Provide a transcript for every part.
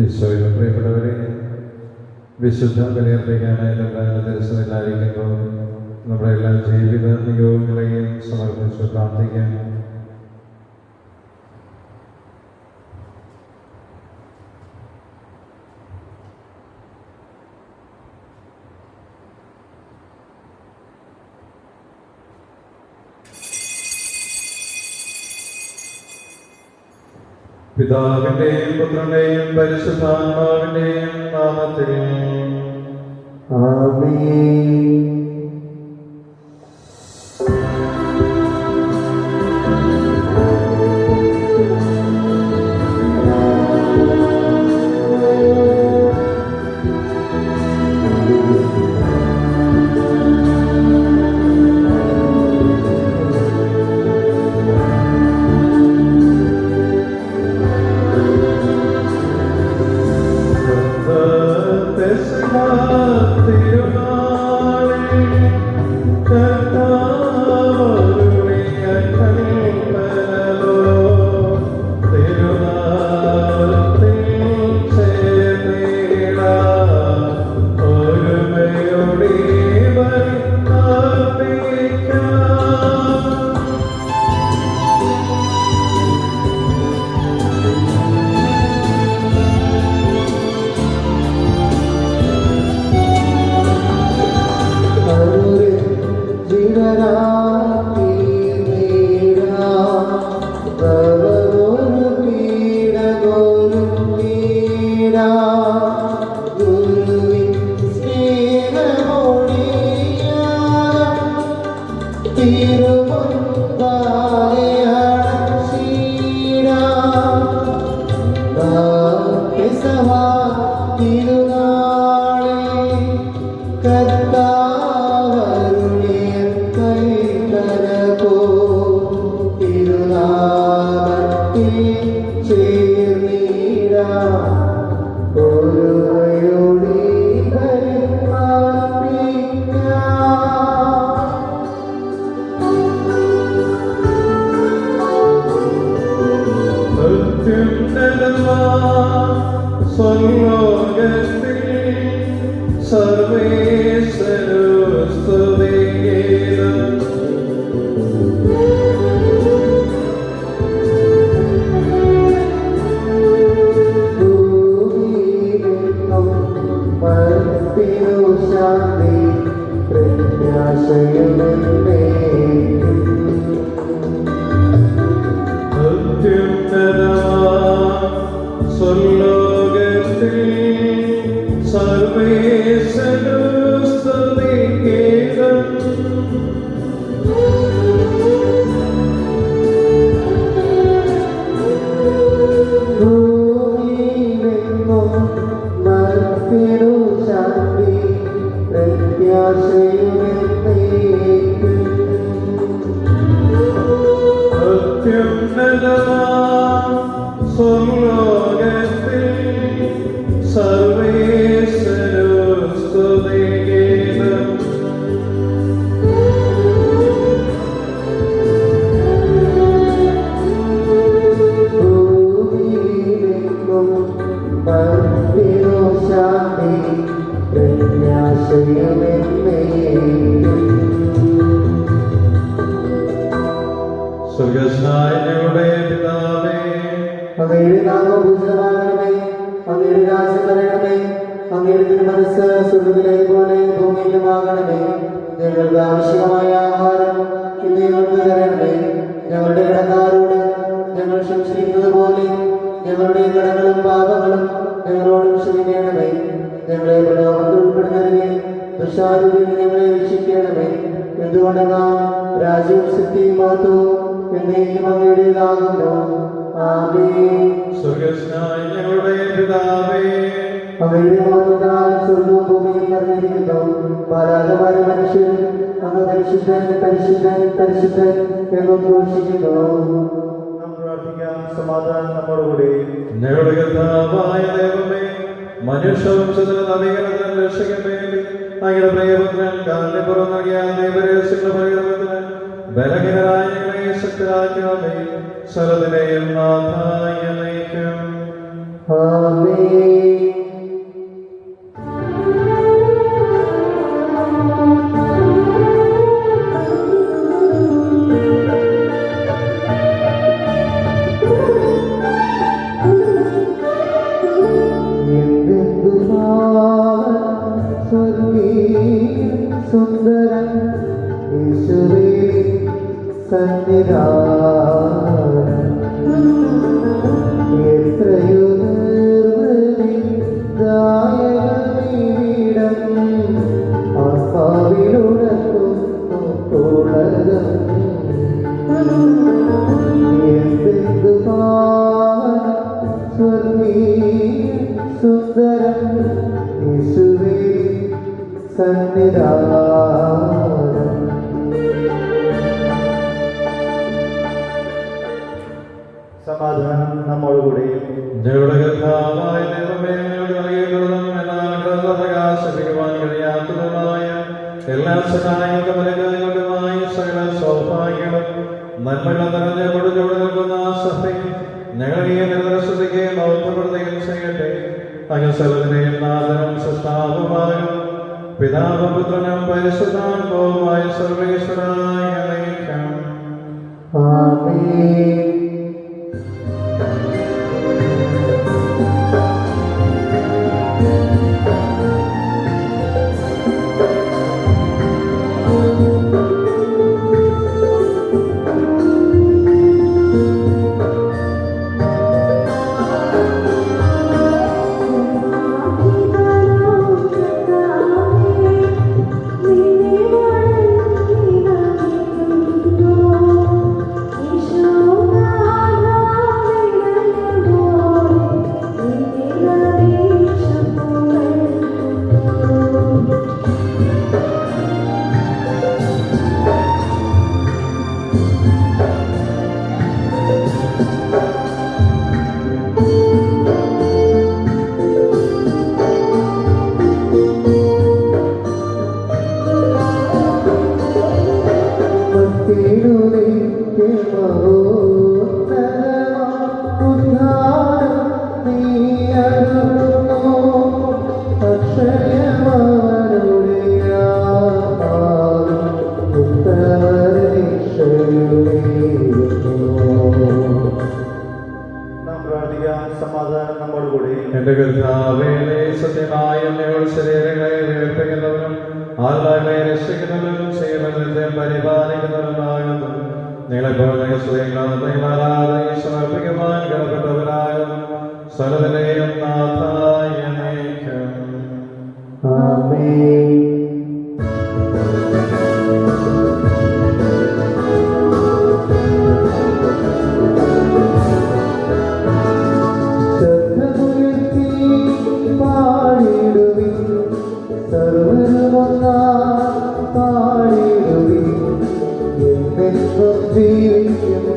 ഈശോയിലും പ്രിയപ്പെട്ടവരെ, വിശുദ്ധ ബലിയർപ്പിക്കാനായിട്ടുള്ള ദിവസമില്ലായിരിക്കുമ്പോൾ നമ്മുടെ എല്ലാ ജീവിത നിയോഗങ്ങളെയും സമർപ്പിച്ച് പ്രാർത്ഥിക്കാൻ. പിതാവിന്റെയും പുത്രന്റെയും പരിശുദ്ധാത്മാവിന്റെയും നാമത്തിൽ ആമേൻ. മനുഷ്യവംശത്തിന് നവീകരണത്തിന് രക്ഷയ്ക്ക് വേണ്ടി അങ്ങയുടെ പ്രിയപുത്രൻ കാലിപ്പുറം നൽകിയ ദൈവരഹസ്യങ്ങളുടെ പരികരണത്തിന് ബലഹീനരായ ഞങ്ങളെ ശക്തരാക്കണമേ. സകലത്തിനെയും നാഥായ നയിക്കും. സുന്ദരൻ യേശുവേ സന്നിധാനം എത്രയോ നിർവൃതിദായകമീടം ആത്മാവിലുണർത്തുന്നു പുളകം എന്തെന്തു സ്വർഗീയ സുന്ദരൻ യേശുവേ സന്നിധാനം. സമാധാനം നമ്മോടുകൂടി. ഞങ്ങളുടെ കർത്താവായ ദൈവമേ, ഞങ്ങൾക്ക് നൽകിയിട്ടുള്ളതും എന്നാൽ പ്രകാശിപ്പിക്കുവാൻ കഴിയാത്തതുമായ എല്ലാ സഹായങ്ങൾക്കും അനുഗ്രഹങ്ങൾക്കുമായി സകല സൗഭാഗ്യങ്ങളും നന്മകളും നിറഞ്ഞ കൊടുത്തോടെ നിൽക്കുന്ന സഭയും ഞങ്ങൾ ഈ നിരന്തരസ്ഥിതിക്കുകയും ബൗദ്ധപ്പെടുത്തുകയും ചെയ്യട്ടെ. അകസലത്തിന്റെയും നാഥനും സൃഷ്ടാവുമാകും പിതാവും പുത്രനും പരിശുദ്ധാത്മാവുമായ സർവേശ്വരായ നയിക്കാം. ആമേൻ. സമാധാനം നമ്മോടുകൂടി. എന്റെ കർത്താവേ, സത്യമായ ഞങ്ങളുടെ ശരീരങ്ങളെ വേർപ്പിക്കുന്നവനും ആത്മാക്കളെ രക്ഷിക്കുന്നവനും ചെയ്യുന്നതിനെ പരിപാലിക്കുന്നവനുമാകുന്നു. നിങ്ങളെപ്പോലെ സമർപ്പിക്കുവാൻ കടപ്പെട്ടവരാകുന്നു. സ്വലത്തിന്റെയും നാഥായ നയിക്കും. ആമേൻ.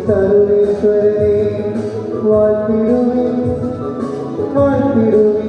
സർവേശ്വരനെ വാഴ്ത്തിടുവിൻ വാഴ്ത്തിടുവിൻ.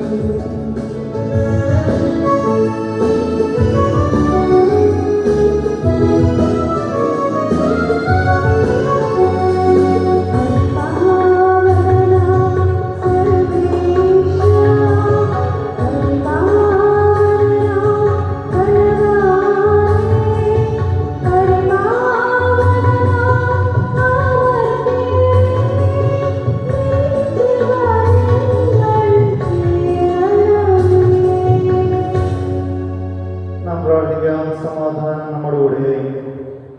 സമാധാനം നമ്മോടുകൂടി.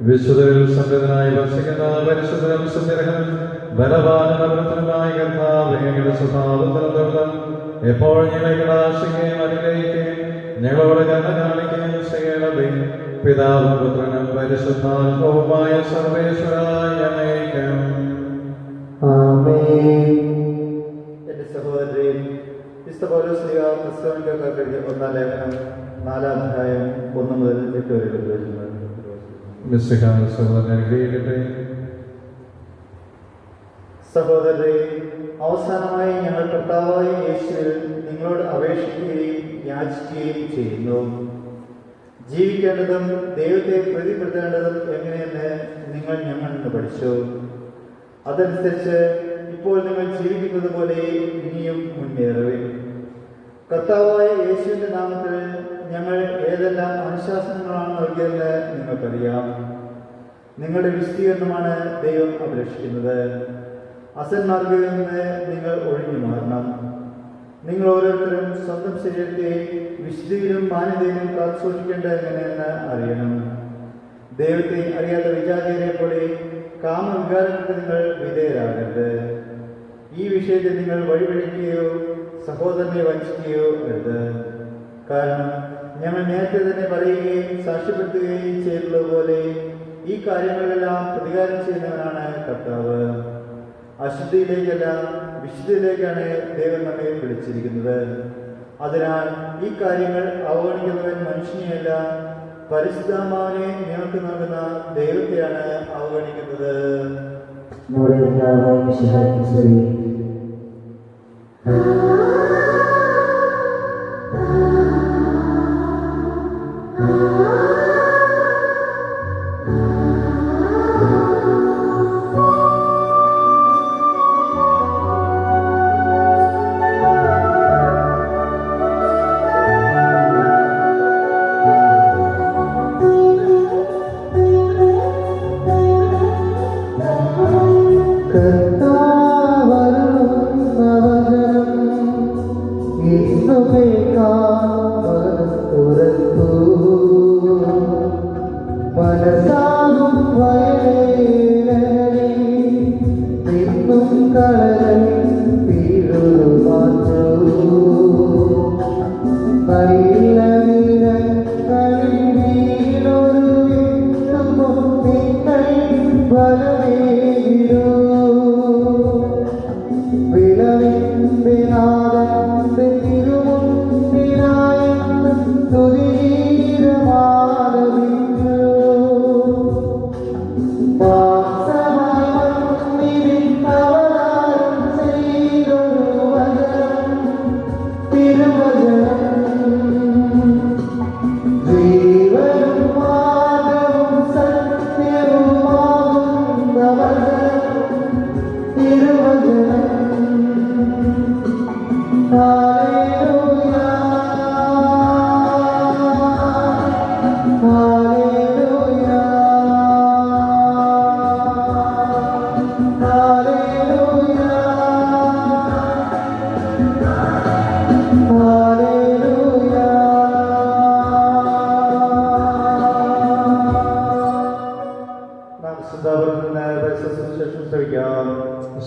വിശുദ്ധരിൽ സംഗതനായി വസിക്കുന്ന പരിശുദ്ധനും സുന്ദരനും ബലവാനും അമൃതനുമായ കർത്താവേ, അങ്ങയുടെ സ്വഭാവത്തിലും എപ്പോൾ ഞങ്ങളെ കടാക്ഷിക്കുകയും അനുഗ്രഹിക്കുകയും ഞങ്ങളോട് കരുണ കാണിക്കുകയും ചെയ്യണമേ. പിതാവും പുത്രനും പരിശുദ്ധാത്മാവുമായ സർവേശ്വരായ നയിക്കും. ആമേൻ. എന്റെ സഹോദരൻ ക്രിസ്തുപൗലോസ്ലീഹ ക്രിസ്തുവിന്റെ ഒന്നാം ലേഖനം 4-ാം അധ്യായം 1 മുതൽ 8 വരെ ഉപദേശിക്കുന്നത്. സഹോദരരെ, അവസാനമായി ഞങ്ങൾ കർത്താവായ യേശുവിൽ നിങ്ങളോട് അപേക്ഷിക്കുകയും യാചിക്കുകയും ചെയ്യുന്നു. ജീവിക്കേണ്ടതും ദൈവത്തെ പ്രീതിപ്പെടുത്തേണ്ടതും എങ്ങനെയെന്ന് നിങ്ങൾ ഞങ്ങളിൽ നിന്ന് പഠിച്ചു. അതനുസരിച്ച് ഇപ്പോൾ നിങ്ങൾ ജീവിക്കുന്നത് പോലെ ഇനിയും മുന്നേറുവിൻ. കർത്താവായ യേശുവിന്റെ നാമത്തിൽ ഞങ്ങൾ ഏതെല്ലാം അനുശാസനങ്ങളാണ് നൽകിയതെന്ന് നിങ്ങൾക്കറിയാം. നിങ്ങളുടെ വിശദീകരണമാണ് ദൈവം അപേക്ഷിക്കുന്നത്. അസന്മാർഗത്തിൽ നിന്ന് നിങ്ങൾ ഒഴിഞ്ഞു മാറണം. നിങ്ങൾ ഓരോരുത്തരും സ്വന്തം ശരീരത്തെ വിശുദ്ധിയിലും മാന്യതയിലും കാത്തുസൂക്ഷിക്കേണ്ടത് എങ്ങനെയെന്ന് അറിയണം. ദൈവത്തെ അറിയാത്ത വിചാരികളെ പോലെ കാമവികാരങ്ങൾക്ക് നിങ്ങൾ വിധേയരാകരുത്. ഈ വിഷയത്തിൽ നിങ്ങൾ വഴിപിഴയ്ക്കുകയോ സഹോദരനെ വഞ്ചിക്കുകയോ അരുത്. കാരണം ഞങ്ങൾ നേരത്തെ തന്നെ പറയുകയും സാക്ഷ്യപ്പെടുത്തുകയും ചെയ്തുള്ളതുപോലെ ഈ കാര്യങ്ങളിലെല്ലാം പ്രതികാരം ചെയ്യുന്നവനാണ് കർത്താവ്. അശുദ്ധിയിലേക്കല്ല, വിശുദ്ധിയിലേക്കാണ് ദൈവം നമ്മെ വിളിച്ചിരിക്കുന്നത്. അതിനാൽ ഈ കാര്യങ്ങൾ അവഗണിക്കുന്നവൻ മനുഷ്യനെയല്ല, പരിശുദ്ധാത്മാവിനെ നിങ്ങൾക്ക് നൽകുന്ന ദൈവത്തെയാണ് അവഗണിക്കുന്നത്.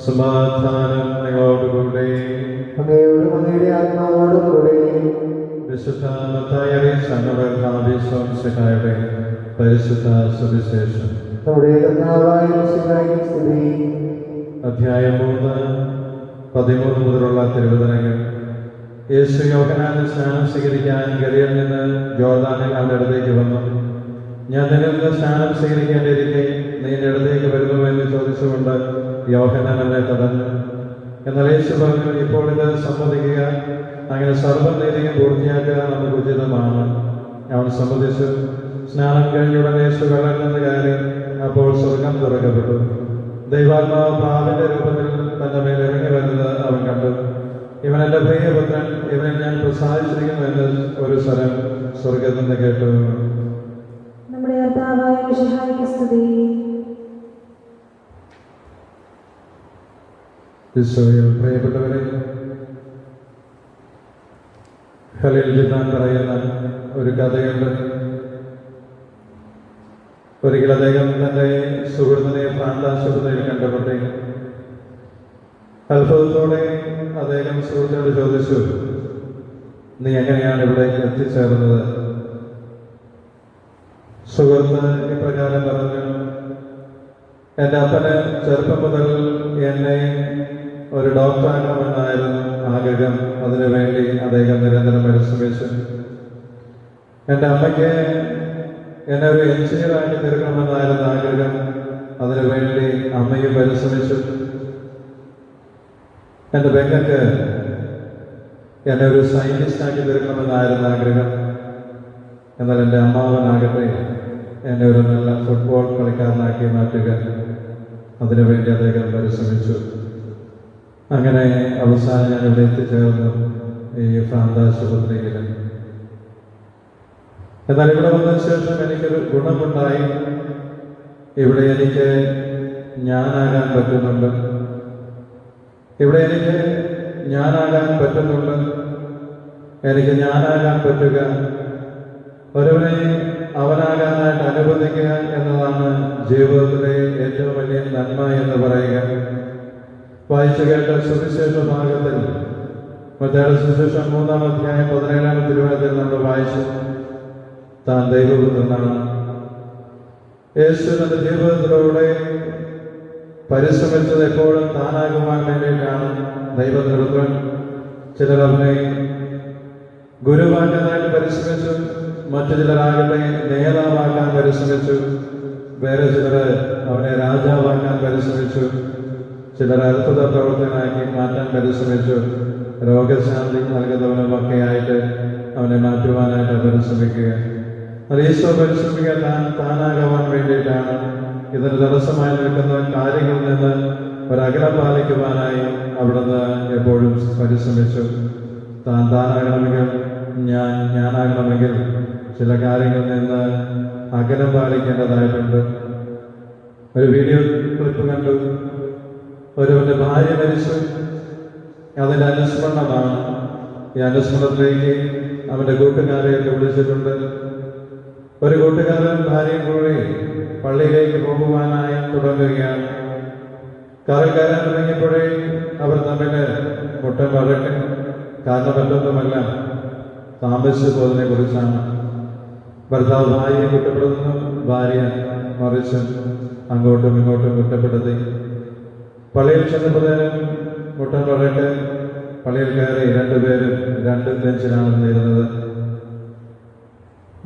സമാധാനം നിങ്ങളോടുകൂടെ. അങ്ങയുടെ ആത്മാവോടും കൂടെ. വിശുദ്ധ മത്തായി അറിയിച്ച പരിശുദ്ധ സുവിശേഷം അധ്യായം 3, 13 മുതലുള്ള തിരുവചനങ്ങൾ. യേശു യോഹന്നാന്റെ സ്നാനം സ്വീകരിക്കാൻ ഗലീലയിൽ നിന്ന് ജോർദാനിൽ അവന്റെ അടുത്തേക്ക് വന്നു. ഞാൻ നിന്നിൽ നിന്ന് സ്നാനം സ്വീകരിക്കേണ്ടിയിരിക്കെ നീ എൻ്റെ അടുത്തേക്ക് വരുന്നു എന്ന് ചോദിച്ചുകൊണ്ട് യോഹന്നാൻ എന്നെ തടഞ്ഞു. എന്നാൽ യേശു പറഞ്ഞു, ഇപ്പോൾ ഇത് സമ്മതിക്കുക, അങ്ങനെ സർവ്വനീതിയും പൂർത്തിയാക്കുക നമുക്ക് ഉചിതമാണ്. അവൻ സമ്മതിച്ചു. സ്നാനം കഴിഞ്ഞുടനെ യേശു വെള്ളം നിന്ന് കയറി. അപ്പോൾ സ്വർഗം തുറക്കപ്പെട്ടു. ദൈവാത്മാവ് പ്രാവിന്റെ രൂപത്തിൽ തന്റെ മേൽ ഇറങ്ങി വരുന്നത് അവൻ കണ്ടു. ഇവൻ എൻ്റെ പ്രിയപുത്രൻ, ഇവനെ ഞാൻ പ്രസാദിച്ചിരിക്കുന്നു എന്ന് ഒരു സ്വരം സ്വർഗത്തിൽ നിന്ന് കേട്ടു. നമ്മുടെ കർത്താവായ മിശിഹായ്ക്ക് സ്തുതി. ഈശോയിൽ പ്രിയപ്പെട്ടവരെ, ഖലീൽ ജിബ്രാൻ പറയുന്ന ഒരു കഥയുണ്ട്. ഒരിക്കൽ അദ്ദേഹം തൻ്റെ സുഹൃത്തിനെ പ്രാന്താശുപത്രിയിൽ കണ്ടപ്പെട്ടെ. അത്ഭുതത്തോടെ അദ്ദേഹം സുഹൃത്തിനോട് ചോദിച്ചു, നീ എങ്ങനെയാണ് ഇവിടെ എത്തിച്ചേർന്നത്? സുഹൃത്ത് ഇപ്രകാരം പറഞ്ഞു, എൻ്റെ അപ്പന് ചെറുപ്പം മുതൽ എന്നെ ഒരു ഡോക്ടറാക്കണമെന്നായിരുന്നു ആഗ്രഹം. അതിനുവേണ്ടി അദ്ദേഹം നിരന്തരം പരിശ്രമിച്ചു. എൻ്റെ അമ്മയ്ക്ക് എന്നെ ഒരു എഞ്ചിനീയറാക്കി തീർക്കണമെന്നായിരുന്നു ആഗ്രഹം. അതിനുവേണ്ടി അമ്മയും പരിശ്രമിച്ചു. എൻ്റെ പെങ്ങൾക്ക് എന്നെ ഒരു സയൻറ്റിസ്റ്റാക്കി തീർക്കണമെന്നായിരുന്നു ആഗ്രഹം. എന്നാൽ എൻ്റെ അമ്മാവനാകട്ടെ എന്നെ ഒരു നല്ല ഫുട്ബോൾ കളിക്കാരനാക്കി മാറ്റുക. അതിനുവേണ്ടി അദ്ദേഹം പരിശ്രമിച്ചു. അങ്ങനെ അവസാനം ഞാൻ ഇവിടെ എത്തിച്ചേർന്നു ഈ ഭ്രാന്താശുപത്രിയിൽ. എന്നാൽ ഇവിടെ വന്നതിന് ശേഷം എനിക്കൊരു ഗുണമുണ്ടായി. ഇവിടെ എനിക്ക് ഞാനാകാൻ പറ്റുന്നുണ്ട്. ഇവിടെ എനിക്ക് ഞാനാകാൻ പറ്റുന്നുണ്ട്. എനിക്ക് ഞാനാകാൻ പറ്റുക, ഒരുവനെ അവനാകാനായിട്ട് അനുവദിക്കുക എന്നതാണ് ജീവിതത്തിലെ ഏറ്റവും വലിയ നന്മ എന്ന് പറയുക. വായിച്ചു കേട്ട സുവിശേഷ ഭാഗത്തിൽ മത്തായിയുടെ സുവിശേഷം 3-ാം അധ്യായം 17-ാം തിരുവചനത്തിൽ നമ്മൾ വായിച്ചു, താൻ ദൈവപുത്രനാണ്. യേശു തന്റെ ജീവിതത്തിലൂടെ പരിശ്രമിച്ചത് എപ്പോഴും താനാകുവാൻ വേണ്ടിയിട്ടാണ്. ദൈവപുത്രൻ ചിലർ അവനെ ഗുരുവാക്കാനായിട്ട് പരിശ്രമിച്ചു, മറ്റു ചിലരാകട്ടെ നേതാവാക്കാൻ പരിശ്രമിച്ചു, വേറെ ചിലർ അവനെ രാജാവാക്കാൻ പരിശ്രമിച്ചു, ചിലർ അത്ഭുത പ്രവർത്തനാക്കി മാറ്റാൻ പരിശ്രമിച്ചു, രോഗശാന്തി നൽകുന്നവനുമൊക്കെ ആയിട്ട് അവനെ മാറ്റുവാനായിട്ട് പരിശ്രമിക്കുക. അത് ഈശോ പരിശ്രമിക്കുക താനാകാൻ വേണ്ടിയിട്ടാണ്. ഇതിന് തടസ്സമായി നിൽക്കുന്ന കാര്യങ്ങളിൽ നിന്ന് ഒരകലം പാലിക്കുവാനായി അവിടുന്ന് എപ്പോഴും പരിശ്രമിച്ചു. താനാകണമെങ്കിൽ ഞാനാകണമെങ്കിൽ ചില കാര്യങ്ങളിൽ നിന്ന് അകലം പാലിക്കേണ്ടതായിട്ടുണ്ട്. ഒരു വീഡിയോ ക്ലിപ്പ് കണ്ടു, ഒരുവന്റെ ഭാര്യ മരിച്ചു. അതിൻ്റെ അനുസ്മരണമാണ്. ഈ അനുസ്മരണത്തിലേക്ക് അവൻ്റെ കൂട്ടുകാരെയൊക്കെ വിളിച്ചിട്ടുണ്ട്. ഒരു കൂട്ടുകാരൻ ഭാര്യയും കൂടി പള്ളിയിലേക്ക് പോകുവാനായി തുടങ്ങുകയാണ്. കാറിൽ കയറാൻ തുടങ്ങിയപ്പോഴേ അവർ തമ്മിൽ മുട്ടൻ വഴക്ക്. കാരണം മറ്റൊന്നുമല്ല, താമസിച്ചു പോയതിനെ കുറിച്ചാണ്. ഭർത്താവ് ഭാര്യയെ കുറ്റപ്പെടുത്തുന്നു, ഭാര്യ മറിച്ചും അങ്ങോട്ടും ഇങ്ങോട്ടും കുറ്റപ്പെടുത്തി. പള്ളിയിൽ ചെന്നപ്പോഴേനും മുട്ടൻ വഴക്ക്. പള്ളിയിൽ കയറി രണ്ടുപേരും 2 ബെഞ്ചിലാണ് ഇരുന്നത്.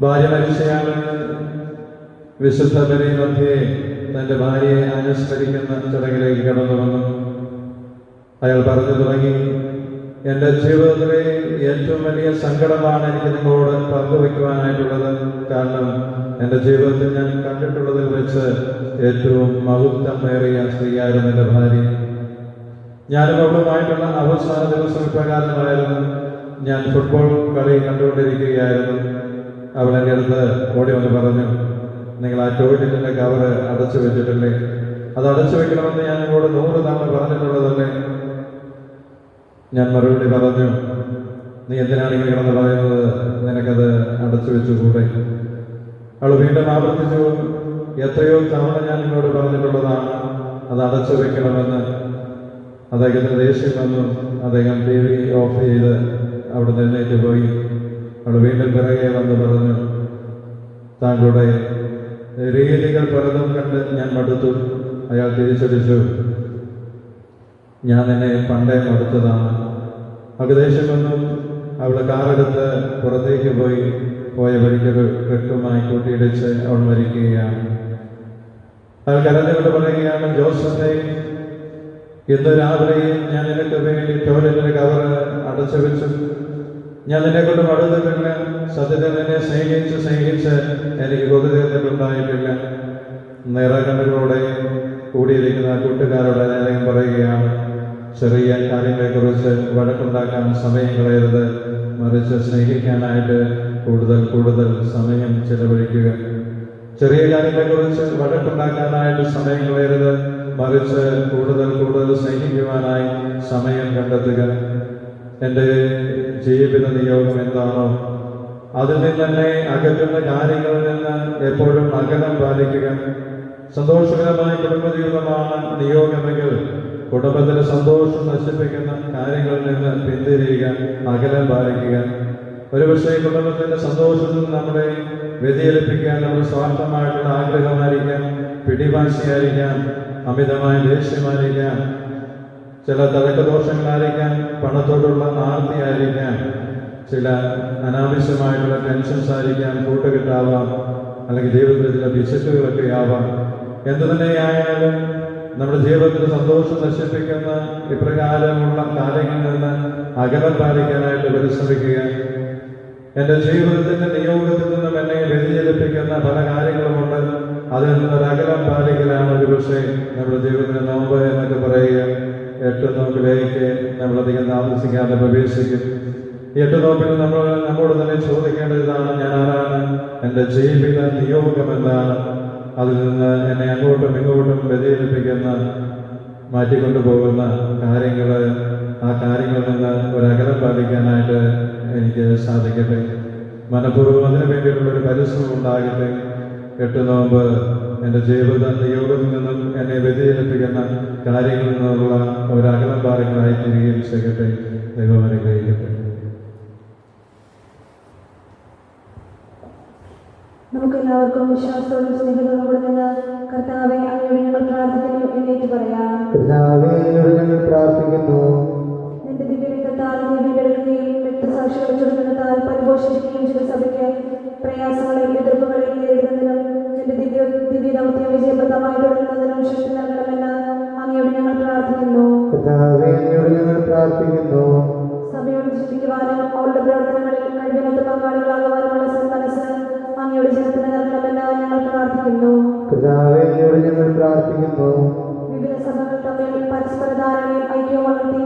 ഭാര്യ മരിച്ചയാൾ വിശുദ്ധ ബലി മധ്യേ തൻ്റെ ഭാര്യയെ അനുസ്മരിക്കുന്ന ചടങ്ങിലേക്ക് കടന്നു വന്നു. അയാൾ പറഞ്ഞു തുടങ്ങി, എൻ്റെ ജീവിതത്തിലെ ഏറ്റവും വലിയ സങ്കടമാണ് എനിക്ക് നിങ്ങളോട് പങ്കുവയ്ക്കുവാനായിട്ടുള്ളത്. കാരണം എൻ്റെ ജീവിതത്തിൽ ഞാൻ കണ്ടിട്ടുള്ളതിൽ വെച്ച് ഏറ്റവും മഹത്വമേറിയ സ്ത്രീയായിരുന്നു എൻ്റെ ഭാര്യ. ഞാനും അവളുമായിട്ടുള്ള അവസാന ദിവസം ഇപ്രകാരമായിരുന്നു. ഞാൻ ഫുട്ബോൾ കളി കണ്ടുകൊണ്ടിരിക്കുകയായിരുന്നു. അവൾ എൻ്റെ അടുത്ത് ഓടി വന്ന് പറഞ്ഞു, നിങ്ങൾ ആ ടോയ്ലറ്റിൻ്റെ കവറ് അടച്ചു വെച്ചിട്ടില്ലേ? അത് അടച്ചു വെക്കണമെന്ന് ഞാൻ നിങ്ങളോട് 100 തവണ പറഞ്ഞിട്ടുള്ളതല്ലേ? ഞാൻ മറുപടി പറഞ്ഞു, നീ എന്തിനാണ് ഇങ്ങനെ കിടന്ന് പറയുന്നത്? നിനക്കത് അടച്ചു വെച്ചുകൂടെ? അവൾ വീണ്ടും ആവർത്തിച്ചു, എത്രയോ തവണ ഞാൻ നിങ്ങളോട് പറഞ്ഞിട്ടുള്ളതാണ് അത് അടച്ചു വെക്കണമെന്ന്. അദ്ദേഹത്തിന് ദേഷ്യം വന്നു. അദ്ദേഹം TV ഓഫ് ചെയ്ത് അവിടെ നിന്നേറ്റ് പോയി. അവൾ വീണ്ടും പിറകെ വന്ന് പറഞ്ഞു, താങ്കളുടെ രീതികൾ പലതും കണ്ട് ഞാൻ മടുത്തു. അയാൾ തിരിച്ചടിച്ചു, ഞാൻ നിന്നെ പണ്ടേ മടുത്തതാണ്. ദേഷ്യം വന്നു. അവൾ കാറെടുത്ത് പുറത്തേക്ക് പോയ വഴിക്കൊരു ട്രക്കുമായി കൂട്ടിയിടിച്ച് അവൾ മരിക്കുകയാണ്. അയാൾ കരഞ്ഞുകൊണ്ട് പറയുകയാണ്, ജോസഫേ, ഇന്ന് രാവിലെയും ഞാൻ നിനക്ക് വേണ്ടി ടോയ്ലറ്റിന്റെ കവറ് അടച്ചു വെച്ചു. ഞാൻ നിന്നെ കൊണ്ട് മടുത്തിട്ടില്ല. സത്യത്തിൽ നിന്നെ സ്നേഹിച്ച് എനിക്ക് കൊതി തീർന്നിട്ടുണ്ടായിട്ടില്ല. നിറകണ്ണുകളോടെ കൂടിയിരിക്കുന്ന കൂട്ടുകാരോട് അദ്ദേഹം പറയുകയാണ്, ചെറിയ കാര്യങ്ങളെക്കുറിച്ച് വഴക്കുണ്ടാക്കാൻ സമയം കളയരുത്, മറിച്ച് സ്നേഹിക്കാനായിട്ട് കൂടുതൽ സമയം ചെലവഴിക്കുക. ചെറിയ കാര്യങ്ങളെക്കുറിച്ച് വഴക്കുണ്ടാക്കാനായിട്ട് സമയം കളയരുത്, മറിച്ച് കൂടുതൽ സ്നേഹിക്കുവാനായി സമയം കണ്ടെത്തുക. എൻ്റെ ജീവിത നിയോഗം എന്താണോ അതിൽ നിന്ന് തന്നെ അകറ്റുന്ന കാര്യങ്ങളിൽ നിന്ന് എപ്പോഴും അകലം പാലിക്കുക. സന്തോഷകരമായ കുടുംബജീവിതമാണ് നിയോഗമെങ്കിൽ കുടുംബത്തിന് സന്തോഷം നശിപ്പിക്കുന്ന കാര്യങ്ങളിൽ നിന്ന് പിന്തിരിയുക, അകലം പാലിക്കുക. ഒരുപക്ഷെ കുടുംബത്തിന്റെ സന്തോഷത്തിൽ നമ്മളെ വ്യതിചലിപ്പിക്കാൻ നമ്മൾ സ്വാർത്ഥമായിട്ടുള്ള ആഗ്രഹമായിരിക്കാം, പിടിവാശിയായിരിക്കാം, അമിതമായ ദേഷ്യമായിരിക്കാം, ചില തലക്കദോഷങ്ങളായിരിക്കാം, പണത്തോടുള്ള ആർത്തിയായിരിക്കാം, ചില അനാവശ്യമായിട്ടുള്ള ടെൻഷൻസ് ആയിരിക്കാം, കൂട്ടുകെട്ടാവാം, അല്ലെങ്കിൽ ജീവിതത്തിൽ ചില വിശക്കുകളൊക്കെ ആവാം. എന്തു തന്നെയായാലും നമ്മുടെ ജീവിതത്തിൽ സന്തോഷം നശിപ്പിക്കുന്ന ഇപ്രകാരമുള്ള കാര്യങ്ങളിൽ നിന്ന് അകലം പാലിക്കാനായിട്ട് പരിശ്രമിക്കുക. എൻ്റെ ജീവിതത്തിന്റെ നിയോഗത്തിൽ നിന്നും എന്നെ വ്യതിചലിപ്പിക്കുന്ന പല കാര്യങ്ങളുമുണ്ട്. അതിൽ നിന്നൊരകലം പാലിക്കലാണ് ഒരുപക്ഷെ നമ്മുടെ ജീവിതത്തിന് നോമ്പ് എന്നൊക്കെ പറയുക. 8 നോമ്പിലേക്ക് നമ്മളധികം താമസിക്കാതെ പ്രവേശിക്കും. 8 നോമ്പിൽ നമ്മോട് തന്നെ ചോദിക്കേണ്ടത് ഇതാണ്: ഞാൻ ആരാണ്? എൻ്റെ ജീവിത നിയോഗം എന്താണ്? അതിൽ നിന്ന് എന്നെ അങ്ങോട്ടും ഇങ്ങോട്ടും വ്യതിചലിപ്പിക്കുന്ന മാറ്റിക്കൊണ്ടുപോകുന്ന കാര്യങ്ങൾ, ആ കാര്യങ്ങളിൽ നിന്ന് ഒരകലം പാലിക്കാനായിട്ട് എനിക്ക് സാധിക്കട്ടെ. മനഃപൂർവ്വം അതിനു വേണ്ടിയിട്ടുള്ളൊരു പരിശ്രമം ഉണ്ടാകട്ടെ. 8 നോമ്പ് എൻ്റെ ജീവിത നിയോഗത്തിൽ നിന്നും എന്നെ വ്യതിചലിപ്പിക്കുന്ന കാര്യങ്ങളിൽ നിന്നുള്ള ഒരകലം പാലികളായി തീരുകയും ചെയ്യട്ടെ. ദൈവം അനുഗ്രഹിക്കട്ടെ. നമുക്കെല്ലാവർക്കും വിശ്വാസത്തോടും സ്നേഹത്തോടും കൂടെ നിന്ന് കർത്താവെ, അങ്ങയോട് ഞങ്ങൾ പ്രാർത്ഥിക്കുന്നു എന്നേറ്റ് പറയാം. കർത്താവേ, അങ്ങയോട് ഞങ്ങൾ പ്രാർത്ഥിക്കുന്നു. നിന്റെ ദിവ്യരക്തത്താൽ നീ വീണ്ടെടുക്കുകയും രക്തസാക്ഷികളെ ചുരുങ്ങുന്നതാൽ പരിപോഷിപ്പിക്കുകയും ചെയ്ത സഭയ്ക്ക് പ്രയാസങ്ങളെയും എതിർപ്പുകളെയും നേരിടുന്നതിനും നിന്റെ ദിവ്യ ദൗത്യം വിജയപ്രദമായി തുടരുന്നതിനും ശക്തി നൽകണമെന്ന് അങ്ങയോട് ഞങ്ങൾ പ്രാർത്ഥിക്കുന്നു. കർത്താവേ, അങ്ങയോട് ഞങ്ങൾ പ്രാർത്ഥിക്കുന്നു. സഭയോട് ചിന്തിക്കുവാനും അവളുടെ പ്രവർത്തനങ്ങളിൽ കഴിവിനൊത്ത് പങ്കാളികളാകുവാനുമുള്ള സന്മനസ് അങ്ങയുടെ ജനത്തിന് നൽകണമെന്ന് ഞങ്ങൾ പ്രാർത്ഥിക്കുന്നു. കർത്താവേ, അങ്ങയോട് ഞങ്ങൾ പ്രാർത്ഥിക്കുന്നു. വിവിധ സഭകൾ തമ്മിൽ പരസ്പര ധാരണയും ഐക്യവും വളർത്തി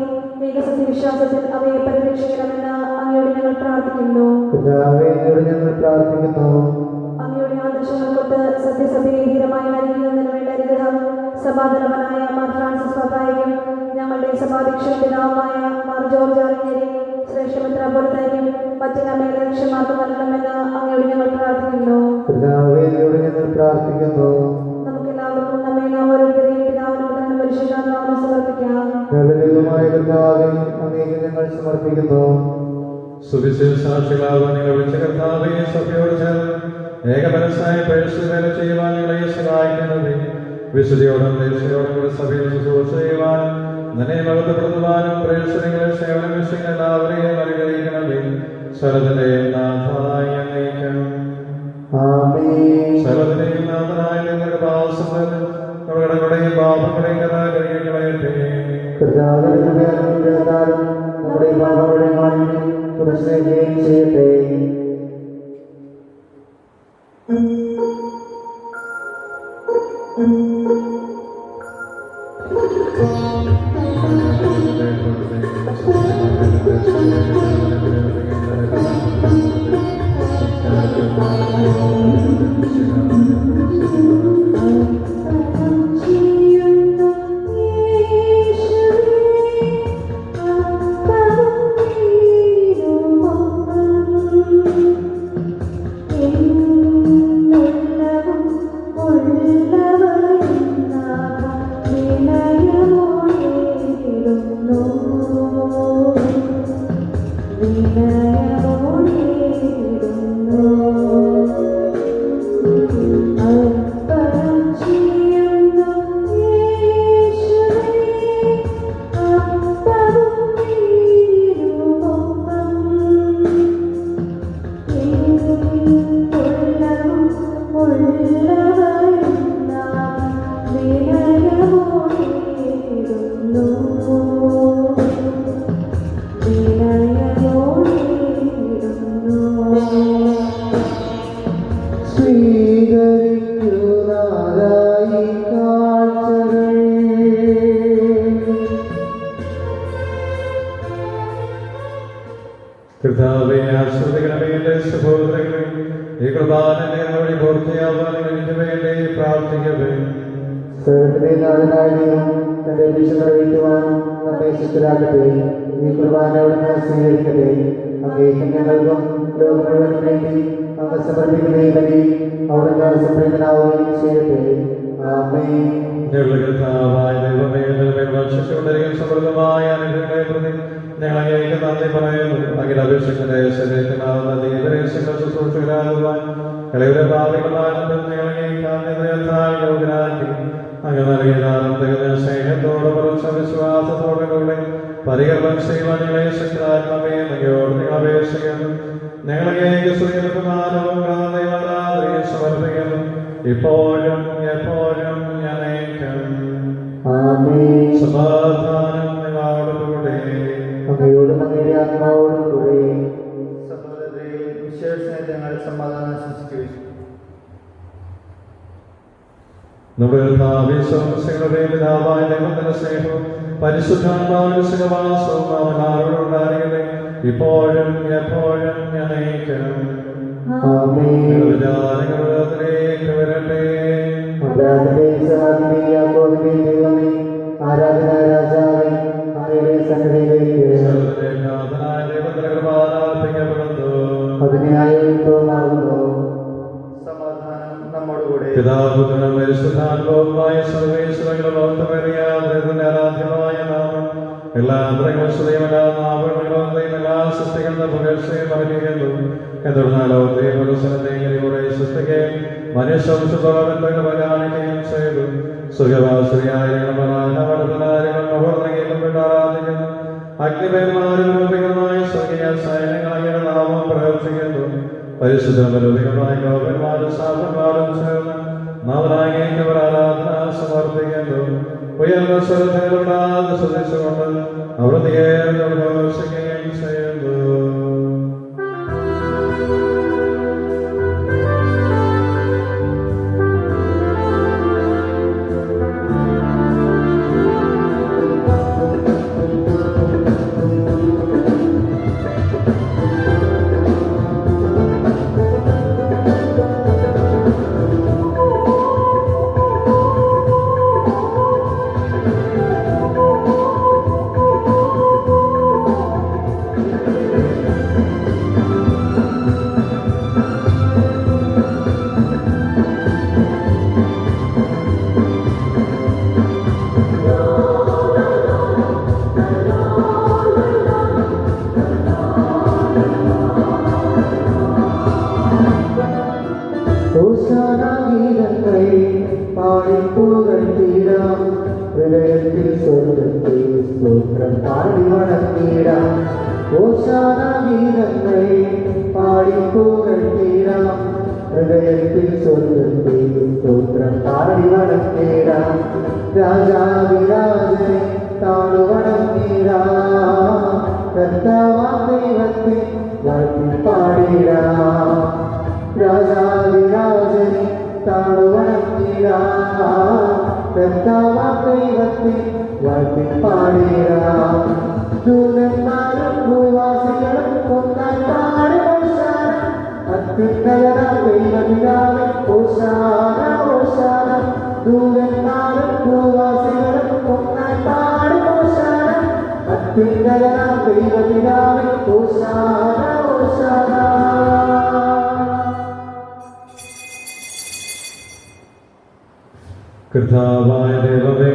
ഏകസത്യ വിശ്വാസത്തിൽ അവയെ പരിരക്ഷിക്കണമെന്ന് അങ്ങയോട് ഞങ്ങൾ പ്രാർത്ഥിക്കുന്നു. കർത്താവേ, അങ്ങയോട് ഞങ്ങൾ പ്രാർത്ഥിക്കുന്നു. അങ്ങയുടെ ആദർശങ്ങൾ കൊണ്ട് സത്യസഭയെ ധീരമായി നയിക്കുന്നതിന് വേണ്ട അനുഗ്രഹം സഭാതലവനായ മാർ ഫ്രാൻസിസ് പാപ്പായും ഞങ്ങളുടെ സഭാധ്യക്ഷൻ പിതാവുമായ മാർ ജോർജ് ആറിഞ്ഞേരി ശ്രേഷ്ഠമിത്രാപൊലീത്തയും മറ്റ് കമ്മീഷന്മാർക്ക് നൽകണമെന്ന് അങ്ങയോട് ഞങ്ങൾ പ്രാർത്ഥിക്കുന്നു. കർത്താവേ, അങ്ങയോട് ഞങ്ങൾ പ്രാർത്ഥിക്കുന്നു. നമുക്കെല്ലാവർക്കും നമ്മെ ഓരോരുത്തരെയും പിതാവിനും പരിശുദ്ധാത്മാവിനും സമർപ്പിക്കാം. ദൈവമായ കർത്താവേ, അങ്ങേക്ക് ഞങ്ങൾ സമർപ്പിക്കുന്നു. സുവിശേഷ സാക്ഷികളാവാൻ നിങ്ങൾ വിളിച്ച കർത്താവേ, സഭയോട് ചേർന്ന് ഏകമനസ്സായി പരിശുദ്ധ ചെയ്യുവാൻ നിങ്ങളെ സഹായിക്കുന്നത്. വിശുദ്ധിയോടും ദേശയോടും കൂടെ സഭയിൽ ശുശ്രൂഷ ചെയ്യുവാൻ നിന്നെ മഹത്വപ്പെടുത്തുവാനും പ്രേക്ഷകങ്ങളെ സേവനം വിഷയം എല്ലാവരെയും അനുഗ്രഹിക്കണമേ. സർവ്വത്തിന്റെയും നാഥായ നീക്കം സർവ്വത്തിന്റെയും നാഥനായ നിങ്ങളുടെ പാവസങ്ങൾ നമ്മുടെയും പാപങ്ങളെയും കഥാകരികളയട്ടെ. നമ്മുടെ പാപങ്ങളുടെ മാലിന്യം തുടരുകയും ചെയ്യട്ടെ. കർത്താവേ, ആശ്രയിക്കണമേ. എൻ്റെ സഹോദരങ്ങളെ, ഈ കൃപാന വഴി പൂർത്തിയാവാൻ എനിക്ക് വേണ്ടി പ്രാർത്ഥിക്കവേ. തന്റെ ദിശ നിറവേറ്റുവാൻ നമ്മെ ശക്തരാക്കട്ടെ. ഈ കുർബാന അവിടുന്ന് സ്വീകരിക്കട്ടെ. അങ്ങേക്കും ഞങ്ങൾക്കും ലോകം മുഴുവനും വേണ്ടി അങ്ങ് സമർപ്പിക്കുകയും വഴി അവിടുന്ന് സംപ്രീതനാവുകയും ചെയ്യട്ടെ. ആമേൻ. ഞങ്ങളുടെ കർത്താവായ ദൈവമേ, വർഷിച്ചുകൊണ്ടിരിക്കുന്ന സമൃദ്ധമായ അനുഗ്രഹങ്ങളെ പ്രതി ഞങ്ങൾ അങ്ങേക്ക് നന്ദി പറയുന്നു. അങ്ങയുടെ അഭിഷേകത്തിന്റെ ശരീരത്തിനാവുന്ന ദീപദേശങ്ങൾ ശുശ്രൂഷകരാകുവാൻ കളിയുടെ ഭാവികളാണെന്നും ഞങ്ങൾ യോഗ്യരാക്കി അങ്ങ് നൽകിയ ദാനം തികഞ്ഞ സ്നേഹത്തോടെ കുറച്ച വിശ്വാസത്തോടെ കൂടെ പരികർമ്മം ചെയ്യുവാൻ ഞങ്ങളെ ശക്തരാക്കണമേ. അങ്ങയോട് നിങ്ങൾ അപേക്ഷിക്കുന്നു. ഞങ്ങളങ്ങേക്ക് സ്തുതിയും ദൈവരാധനയും സമർപ്പിക്കുന്നു, ഇപ്പോഴും എപ്പോഴും എന്നേക്കും. സമാധാനം നിങ്ങളോടുകൂടെ. അങ്ങയോടും അങ്ങയുടെ ആത്മാവോടും കൂടെ. സഹോദരരെ, വിശേഷത്തെ ഞങ്ങൾ സമാധാനം സൃഷ്ടിച്ചു. നമ്മുടെ പിതാവായ ദൈവത്തിന്റെ സ്നേഹവും പരിശുദ്ധാത്മാവിന്റെ സുഖവാസവും അവനാരോടുണ്ടാകട്ടെ ഇപ്പോഴും എപ്പോഴും എന്നേക്കും. ആമേൻ. വിചാരങ്ങളിലേക്ക് വരട്ടെ. ആരാധന രാജാവേ, അങ്ങയുടെ സന്നിധിയിലേക്ക് നാഥനായ ദൈവത്തിന്റെ കൃപാലാർപ്പിക്കപ്പെടുന്നു. അതിനായുമാകുന്നു. സമാധാനം നമ്മോടുകൂടെ. പിതാപുത്രനും പരിശുദ്ധാത്മാവുമായ സർവേശ്വരങ്ങളുടെ ഭക്തമേറിയ ദൈവത്തിന്റെ ആരാധ്യമായ നാമം എല്ലാ അന്തരങ്ങളും എല്ലാ നാമങ്ങളും എല്ലാ സൃഷ്ടികളുടെ പുകഴ്ചയും അറിയിക്കുന്നു. എന്തുകൊണ്ടാലോ ദൈവസനത്തെ സൃഷ്ടിക്കുകയും മനുഷ്യവംശത്തോളം പ്രകാണിക്കുകയും ചെയ്തു. സുഖവാസുരിയായ ആരാധിക്കുന്നു. അഗ്നിപേന്മാരും രൂപികമായ സ്വർഗീയ സൈന്യങ്ങളെ നാമം പ്രവർത്തിക്കുന്നു. പരിശുദ്ധമായ ഗോപന്മാരും സാധന്മാരും ചേർന്ന് നാമനായകേക്കവർ ആരാധന സമർപ്പിക്കുന്നു. ഉയർന്ന സ്വരത്തിലൂടാതെ ശ്രദ്ധിച്ചുകൊണ്ട് അവിടുത്തെ ഘോഷിക്കുകയും ചെയ്യുന്നു. ഹൃദയത്തിൽ സ്വർഗത്തെ സ്തോത്രം പാടി വണങ്ങിടാം. ഓശാനഗീതങ്ങൾ പാടിപ്പുകഴ്ത്തിടാം. ഹൃദയത്തിൽ സ്വർഗത്തെ സ്തോത്രം പാടി വണങ്ങിടാം. രാജാവിരാജനെ താണു വണങ്ങിടാം. കർത്താവാം ദൈവത്തെ വാഴ്ത്തി പാടിടാം. രാജാവിരാജനെ താണു വണങ്ങിടാം. കർത്താവാം ദൈവത്തെ വാഴ്ത്തി പാടിടാം. ദൂതന്മാരും ഭൂവാസികളും കൊന്നാൻ പാടും ഹോശാന. അത്യുന്നതനാം ദൈവപിതാവേ ഹോശാന ഹോശാന. ദൂതന്മാരും ഭൂവാസികളും കൊന്നാൻ പാടും ഹോശാന. അത്യുന്നതനാം ദൈവപിതാവേ ഹോശാന ഹോശാന. കർത്താവായ ദൈവമേ,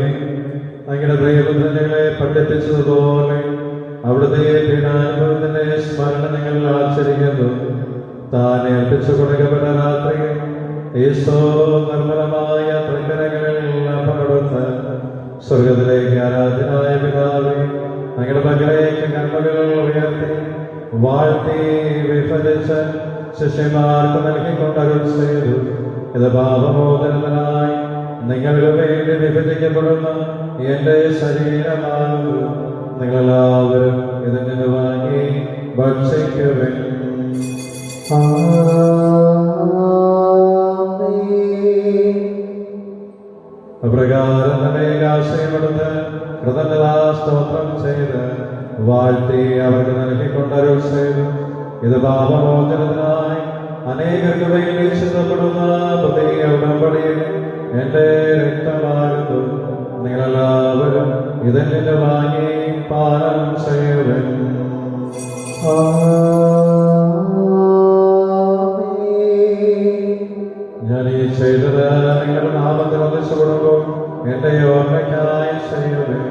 അങ്ങയുടെ പ്രിയപുത്രനെ പഠിപ്പിച്ചതുപോലെ അവിടുത്തെ പീഡാനുഭവത്തിന്റെ സ്മരണ നിങ്ങൾ ആചരിക്കുന്നു. താൻ ഏൽപ്പിച്ചു കൊടുക്കപ്പെട്ട രാത്രിയിൽ ഈശോ നിർമ്മലമായ തൃക്കരങ്ങളിൽ പകർത്ത് സ്വർഗത്തിലേക്ക് ആരാധനായ പിതാവേ, അങ്ങയുടെ പകലേക്ക് കർമ്മകൾ ഉയർത്തി വാഴ്ത്തി വിഭജിച്ച് ശിഷ്യന്മാർക്ക് നൽകിക്കൊണ്ട് അരുൾ ചെയ്തു. ഇത് പാപമോചനത്തിനായി നിങ്ങൾക്ക് വേണ്ടി വിഭജിക്കപ്പെടുന്ന എന്റെ ശരീരമാകുന്നു. നിങ്ങളെല്ലാവരും ഇതിൽ നിന്ന് വാങ്ങി ഭക്ഷിക്കുവിൻ. അപ്രകാരം തന്നെ ആശയമെടുത്ത് കൃതജ്ഞതാസ്തോത്രം ചെയ്ത് വാഴ്ത്തി അവർക്ക് നൽകിക്കൊണ്ട് അരുൾ ചെയ്തു. ഇത് പാപമോചനത്തിനായി അനേകർക്ക് വേണ്ടി ചിന്തപ്പെടുന്ന പുതിയ ഉടമ്പടിയിൽ എന്റെ രക്തമാകുന്നു. നിങ്ങളെല്ലാവരും ഇതിൽ നിന്ന് വാങ്ങി പാനം ചെയ്യുവിൻ. ഞാൻ ഈ ചെയ്തത് നിങ്ങളുടെ നാമത്തിൽ ഒന്നിച്ചുകൊടുക്കും എന്റെ ഓർമ്മയ്ക്കായി ചെയ്യുവിൻ.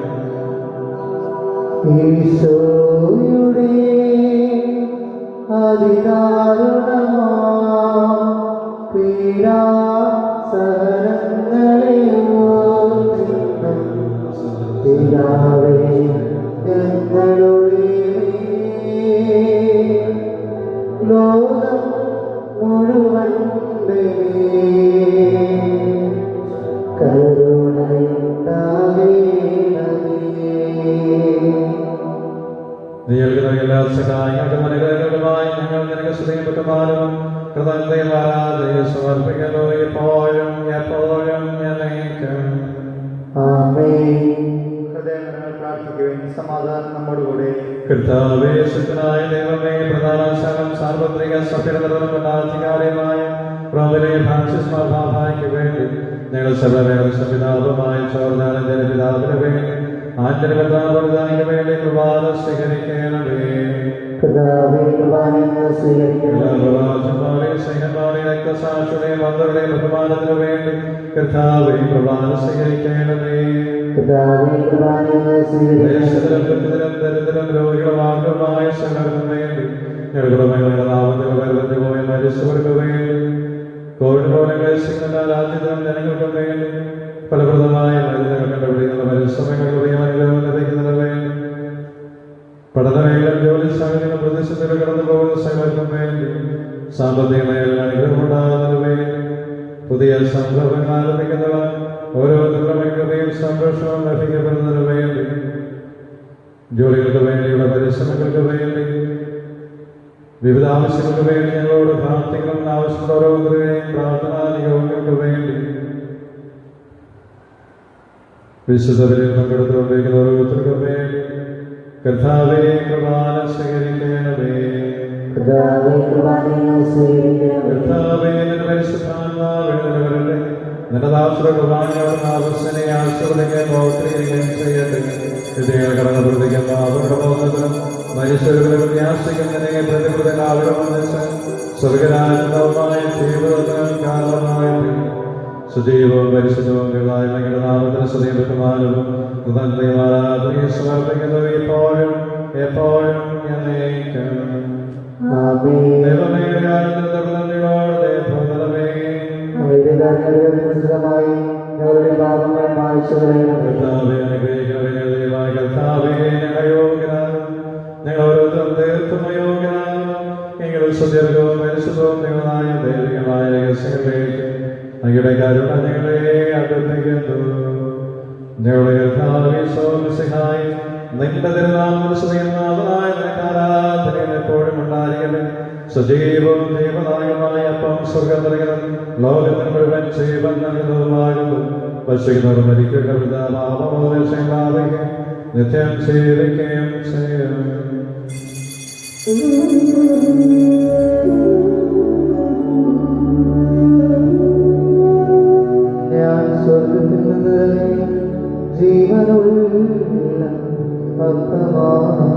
ഈശോയുടെ അതിദാരുണമാ പീഡാ സഹനങ്ങളെ ഓർത്തിന്നും പിതാവേ ഞങ്ങളുടെ ലോകം മുഴുവൻ നീ നൽകുന്ന എല്ലാ സഹായങ്ങൾക്കും അനുഗ്രഹങ്ങളുമായി ഞങ്ങൾ നിനക്ക് സ്തുതിക്കപ്പെട്ടമാനും കൃതജ്ഞതയും ആരാധനയും സമർപ്പിക്കുന്നു. എപ്പോഴും എപ്പോഴും എന്നേക്കും. ആമേൻ. ഹൃദയങ്ങൾ പ്രാർത്ഥിക്കുവാൻ. സമാധാനം നമ്മോടുകൂടെ. കർത്താവേ, ശക്തനായ ദൈവമേ, പ്രധാനാശാലം സാർവത്രിക സഭയുടെ നിർവഹണാധികാരിയുമായ റോമിലെ ഫ്രാൻസിസ് മാർപ്പാപ്പായ്ക്ക് വേണ്ടി ഞങ്ങളുടെ സഭയുടെ സംവിധാനമായ ചോർദാനന്റെ പിതാവിന് വേണ്ടി ആന്തരികതാപുരതായ്ക്ക് വേണ്ടി കുർബാന സ്വീകരിക്കണമേ. കർത്താവേ, കുർബാനയെ സ്വീകരിക്കണമേ. സ്നേഹന്മാരെ രക്തസാക്ഷിയുടെയും വന്നവരുടെയും ബഹുമാനത്തിനു വേണ്ടി കർത്താവേ കുർബാന സ്വീകരിക്കണമേ. കർത്താവേ, കുർബാനയെ സ്വീകരിക്കണമേ. ദരിദ്രം രോഗികളുമായ സകലർക്കും വേണ്ടി ഞങ്ങളുടെ നാമത്തിൽ പോയ മരിച്ചവർക്ക് വേണ്ടി കോവിഡ് പോലെ ക്ലേശിക്കുന്ന രാജ്യത്തിനും ജനങ്ങൾക്കും വേണ്ടി ഫലപ്രദമായ മരുന്നുകൾ കണ്ടുപിടിക്കുന്ന പരിശ്രമങ്ങൾക്ക് ലഭിക്കുന്നതിന് വേണ്ടി പഠനമേഖല ജോലി സാഹചര്യം പ്രതിസന്ധികൾ കടന്നു പോകുന്ന സകലർക്കും വേണ്ടി സാമ്പത്തിക മേഖല അനുഗ്രഹമുണ്ടാകുന്നതിന് വേണ്ടി പുതിയ സംരംഭങ്ങൾ ആരംഭിക്കുന്നവർ ഓരോരുത്തരുടെ കൃപയും സന്തോഷവും ലഭിക്കപ്പെടുന്നതിന് വേണ്ടി ജോലികൾക്ക് വേണ്ടിയുള്ള പരിശ്രമങ്ങൾക്ക് വേണ്ടി വിവിധ ആവശ്യങ്ങൾക്ക് വേണ്ടി ഞങ്ങളോട് പ്രാർത്ഥിക്കണമെന്ന് ആവശ്യമുള്ള ഓരോരുത്തരുടെയും പ്രാർത്ഥനാ നിയോഗങ്ങൾക്ക് വേണ്ടി വിശുദ്ധതയിൽ പങ്കെടുത്തുകൊണ്ടിരിക്കുന്ന ഓരോരുത്തർക്കും വേണ്ടി കർത്താവേ കുർബാന സ്വീകരിക്കണമേ. കർത്താവേ, കുർബാനയെ സ്വീകരിക്കണമേ. കർത്താവേ, നിന്റെ പരിശുദ്ധാത്മാവ് എഴുന്നള്ളി നിന്റെ ദാസരുടെ കുർബാനയോടുന്ന അവസ്ഥനെ ആശ്രയിക്കാൻ പ്രവർത്തിക്കുകയും ചെയ്യട്ടെ. ഹൃദയങ്ങൾ കടന്നു പ്രവർത്തിക്കുന്ന അവരുടെ ബോധത്തിനും മനുഷ്യരുടെ പ്രത്യാശിക്കുന്നതിനെ പ്രതിപ്രതനാവണമെന്ന് സ്വർഗരാജമായ ജീവിതത്തിനും കാരണമായിട്ട് സജീവവും പരിശുദ്ധവും ഞങ്ങളുടെ നാമത്തിന് സദയം ബഹുമാനവും കൃതജ്ഞതയും സമർപ്പിക്കുന്നത് ഇപ്പോഴും എപ്പോഴും എന്നേക്കും. ദൈവമേ, ഞങ്ങളുടെ പാപങ്ങൾ മായ്ച്ചു കളയണമേ. ഞങ്ങൾ ഓരോരുത്തരും തീർത്തും അയോഗ്യനാകും. എങ്കിലും സുദീർഘവും പരിശുദ്ധവും നിങ്ങളായ ദൈവികമായ രഹസ്യങ്ങളിലേക്ക് അങ്ങയുടെ കരുണ ഞങ്ങളെ അടുപ്പിക്കുന്നു. ഞങ്ങളുടെ യഥാവിശ്വാസമായി നിന്റെ തിരുനാമനാഥനായ ആരാധന എപ്പോഴും ഉണ്ടായിരിക്കട്ടെ. സജീവവും ദൈവനായകമായ അപ്പം സ്വർഗം നൽകണം. ലോകത്തിന് മുഴുവൻ ജീവൻ നൽകുന്നതുമാകുന്നു. ഭക്ഷിക്കുന്നവർ മരിക്കുക പാപമോദാതിരിക്കും നിത്യം ജീവിക്കുകയും ചെയ്യും. ഞാൻ സ്വർഗ്ഗത്തിൽ നിന്ന് ജീവനുള്ള അപ്പമാകുന്നു.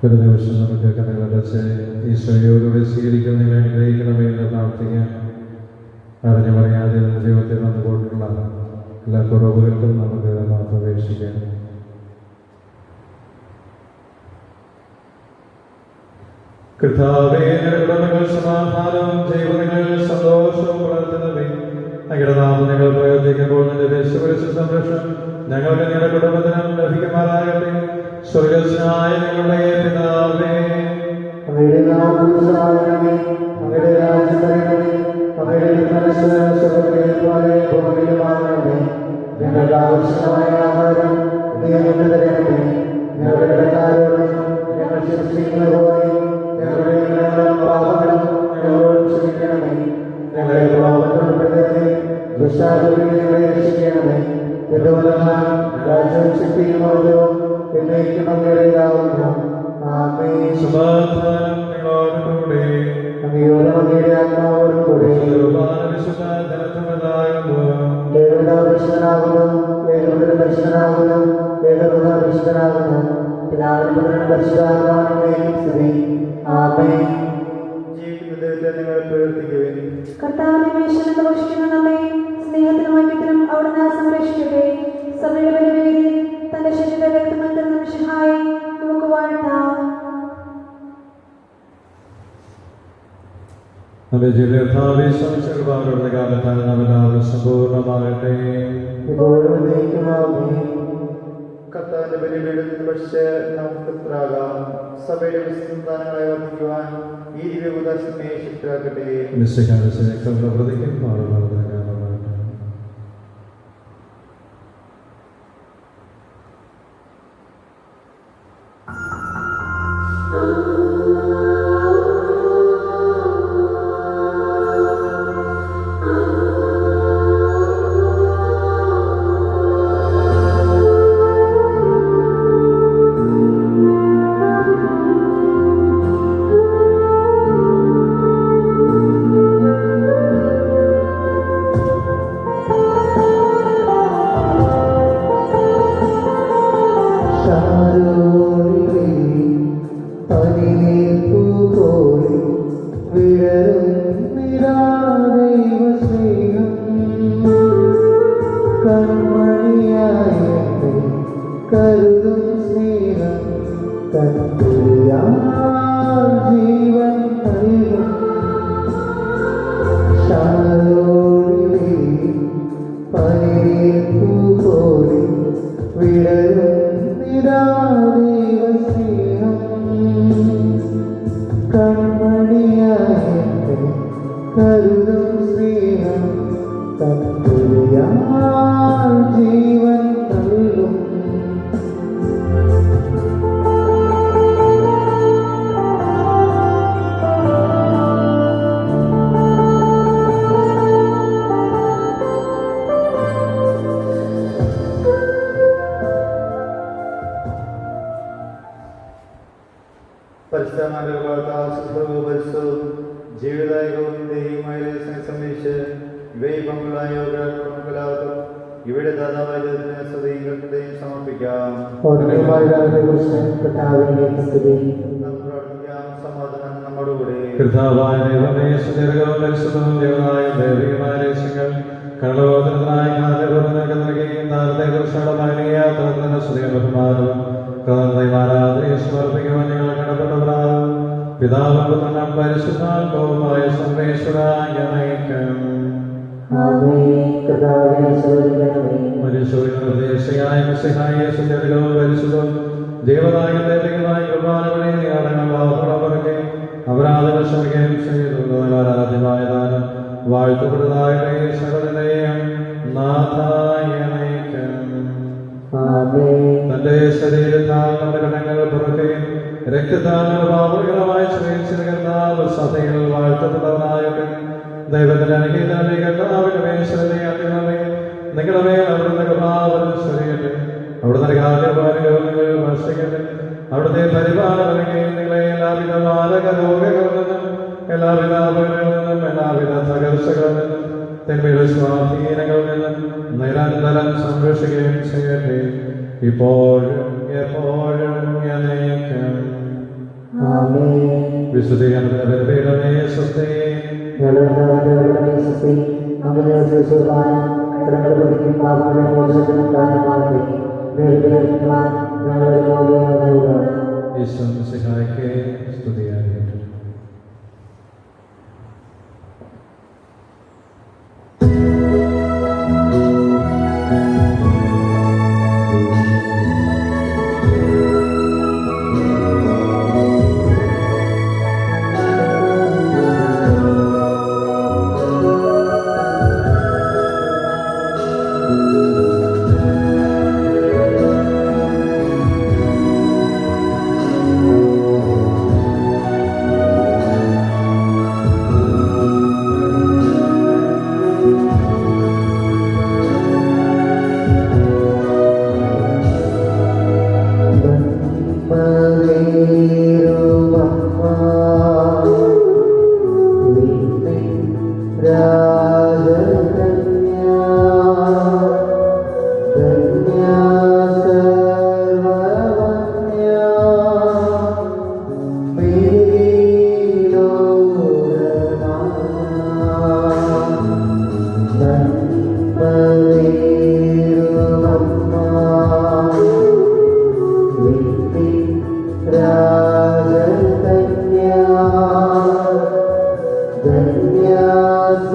ഒരു നിമിഷം നമുക്ക് കഥകളടച്ച് ഈശോയോടുകൂടി സ്വീകരിക്കുന്നതിനെ അനുഗ്രഹിക്കണമേ എന്ന് പ്രാർത്ഥിക്കാം. അറിഞ്ഞു പറയാതെ ജീവിതത്തിൽ വന്നുകൊണ്ടുള്ള എല്ലാ കുറവുകൾക്കും നമുക്ക് അപേക്ഷിക്കാം. കർത്താവേ, ഞങ്ങളുടെ സമാധാനവും ജീവിതങ്ങളിൽ സന്തോഷവും വളർത്തുന്നവേ, അങ്ങയുടെ നാമം ഞങ്ങൾ പ്രവർത്തിക്കുമ്പോൾ നിന്റെ ദേശപരിശ സംരക്ഷണം ഞങ്ങൾക്ക് ഞങ്ങളുടെ കുടുംബത്തിനും ലഭിക്കുമാറാകട്ടെ. സ്വർഗസ്നായ ഞങ്ങളുടെ പിതാവേ, അങ്ങയുടെ നാമം പൂജിതമാകണമേ. അങ്ങയുടെ രാജ്യം വരണമേ. അങ്ങയുടെ തിരുമനസ്സ് സ്വർഗ്ഗത്തിലെ പോലെ ഭൂമിയിലുമാകണമേ. ഞങ്ങൾക്ക് ആവശ്യമായ ആഹാരം ഇന്ന് ഞങ്ങൾക്ക് തരണമേ. ഞങ്ങളുടെ കടക്കാരോട് ഞങ്ങൾ ക്ഷമിച്ചിരിക്കുന്നത് പോലെ ഞങ്ങളുടെ എല്ലാ പാപങ്ങളും ഞങ്ങളോട് ക്ഷമിക്കണമേ. ഞങ്ങളെ പാപപ്പെടുത്തരുതേ. ദുഷ്ടാരൂപിൽ ഞങ്ങളെ രക്ഷിക്കണമേ. എന്തുകൊണ്ടെന്നാൽ രാജ്യവും ശക്തിയും മഹത്വവും എന്നേക്കും അങ്ങയുടേതാവുന്നു. ആമേൻ. സമാധാനം നിങ്ങളോടുകൂടെ. അങ്ങയോടും അങ്ങയുടെ ആത്മാവോടും കൂടെ. വിശുദ്ധ ജനത്തിനുള്ളതാകുന്നു. ദൈവപിതാവിനും പരിശുദ്ധനാകുന്നു, ഏകപുത്ര പരിശുദ്ധനാകുന്നു. പിതാവിനും പുത്രനും പരിശുദ്ധാത്മാവിനും സ്തുതി. ആമേൻ. ജീവിതത്തെ നിങ്ങൾ പ്രവർത്തിക്കുവിൻ. കർത്താവിനെ മേശയിൽ ഘോഷിക്കുന്ന നമ്മെ സ്നേഹത്തിനും ഐക്യത്തിനും അവിടുന്ന് സംരക്ഷിക്കട്ടെ. സഭയുടെ ബലിവേദി തന്റെ ശരീര രക്തത്തിൽ നിന്ന് സഹായി നമുക്ക് വാഴ്ത്താം. നമ്മുടെ ജീവിതത്തിൽ ശ്രമിച്ചവരുടെ കാലത്താൽ നാമെല്ലാവരും സമ്പൂർണ്ണമാകട്ടെ. ഇപ്പോഴും എന്നേക്കുമാമേൻ. കർത്താവിന്റെ ബലിപീഠത്തിൽ പക്ഷേ നമുക്ക് ത്രാകാം. സഭയുടെ വിശുദ്ധാനങ്ങളെ വർദ്ധിക്കുവാൻ ഈ ദിവ്യകൂദാശനെ ശക്തരാക്കട്ടെ. പ്രതിക്കും പാടുമാകട്ടെ. കരുതും സ്നേഹം കണ്ടുയാ ജീവൻ നൽകും. ശാലോടിലെ പനിനീർപ്പൂ പോലെ വിടരും നിരാദൈവ സ്നേഹം. കൺമണിയായ കരുതും സ്നേഹം കണ്ടുയാ ജീവൻ നൽകും. പരിശുദ്ധവും ജീവിതായകവും ദൈവമായ സംബന്ധിച്ച് ഇവയിൽ പങ്കുകളായ എല്ലാവർക്കും ഇവിടെ ദാതാവായ സ്തുതിയും സമർപ്പിക്കാം. സമാധാനം നമ്മോടുകൂടെ. കർത്താവായ ദൈവമേ, സുദീർഘവും പരിശുദ്ധവും ദൈവമായ ദൈവികമായ രഹസ്യങ്ങൾ കർണഗോത്രത്തിനായി കാലപൂർണ്ണക്ക് നൽകുകയും നാളത്തെക്കുറിച്ചുള്ള മകനീയാത്രത്തിന് സ്തുതിയും ബഹുമാനവും കർണദൈവാരാധനയെ സമർപ്പിക്കുവാൻ ഞങ്ങൾ കടപ്പെട്ടവരാകും. പിതാവും പുത്രനും പരിശുദ്ധാത്മാവുമായ സർവേശ്വരായ നയിക്കും. മനുഷ്യയായ മിശിഹായെ സുദീർഘവും പരിശുദ്ധവും ദൈവമായ ദൈവികമായ കുർബാനകളെ നീളങ്ങളെ അപരാധങ്ങൾ ക്ഷമിക്കുകയും ചെയ്തു. ആരാധ്യമായ ദാനം വാഴ്ത്തപ്പെട്ടതായ സകലതയും നാഥായ നയിക്കും. തന്റെ ശരീരത്താൽ നമ്മുടെ കടങ്ങൾ പുറക്കുകയും രക്തത്താൽ പാപകരമായ കർത്താവ് സഭയിൽ വാഴ്ത്തപ്പെട്ടവനായിട്ട് ദൈവത്തിന്റെ അനുഗ്രഹത്താലെ കർത്താവിന്റെ മേശ്വരതയാക്കണമേ. നിങ്ങളുടെ മേൽ അവിടുന്ന് കൃപാവരം ചൊരിയട്ടെ. അവിടുന്ന് കാലപാലകൾ വർഷിക്കട്ടെ. അവിടുത്തെ പരിപാലനയും നിങ്ങളെ എല്ലാവിധ മാരക രോഗങ്ങളിൽ നിന്നും എല്ലാവിധ അപകടങ്ങളിൽ നിന്നും എല്ലാവിധ തകർച്ചകളിൽ നിന്നും തിന്മയുടെ സ്വാധീനങ്ങളിൽ നിന്നും നിരന്തരം സംരക്ഷിക്കുകയും ചെയ്യട്ടെ. ഇപ്പോഴും എപ്പോഴും എന്നേക്കും. വിശുദ്ധീകരണത്തിന്റെ പേരമേ സ്വസ്തി. ഈശോ മിശിഹായ്ക്ക് സ്തുതിയായിരിക്കട്ടെ. രാജകന്യാ രാജകന്യാ ധന്യാസ